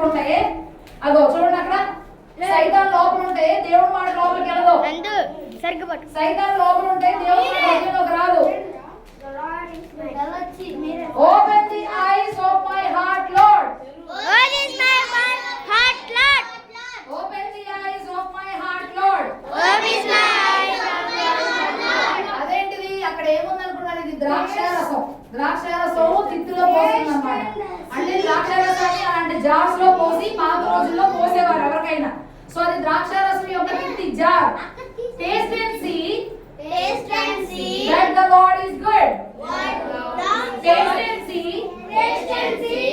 ఉంటే అదో చూడండి అక్కడ సైతాన్ లోపల ఉంటే దేవుడి మాట లోపలికి వెళ్ళదు. సైతాన్ లోపల ఉంటే దేవుడి మధ్యలోకి రాదు. Open the eyes of my heart lord. Open the eyes of my heart lord. అదేంటిది అక్కడ ఏముందనుకున్నారు? ఇది ద్రాక్షారసం. ద్రాక్షారసం తిత్తులో పోసిందన్నమాట. అంటే ద్రాక్షారసాన్ని అలాంటి జార్స్ లో పోసి పాత రోజుల్లో పోసేవారు ఎవరికైనా. సో అది ద్రాక్షారసం యొక్క తిత్తి jar. Taste and see that the Lord is good. Taste and see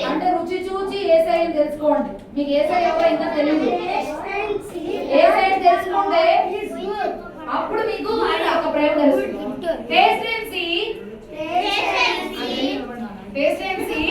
అంటే రుచి చూచి యేసయ్యని తెలుసుకోండి. మీకు యేసయ్య ఎవరో ఇంకా తెలియదు. యేసయ్యని తెలుసుకుంటే అప్పుడు మీకు ఆయన యొక్క ప్రేమ తెలుస్తుంది. Taste and see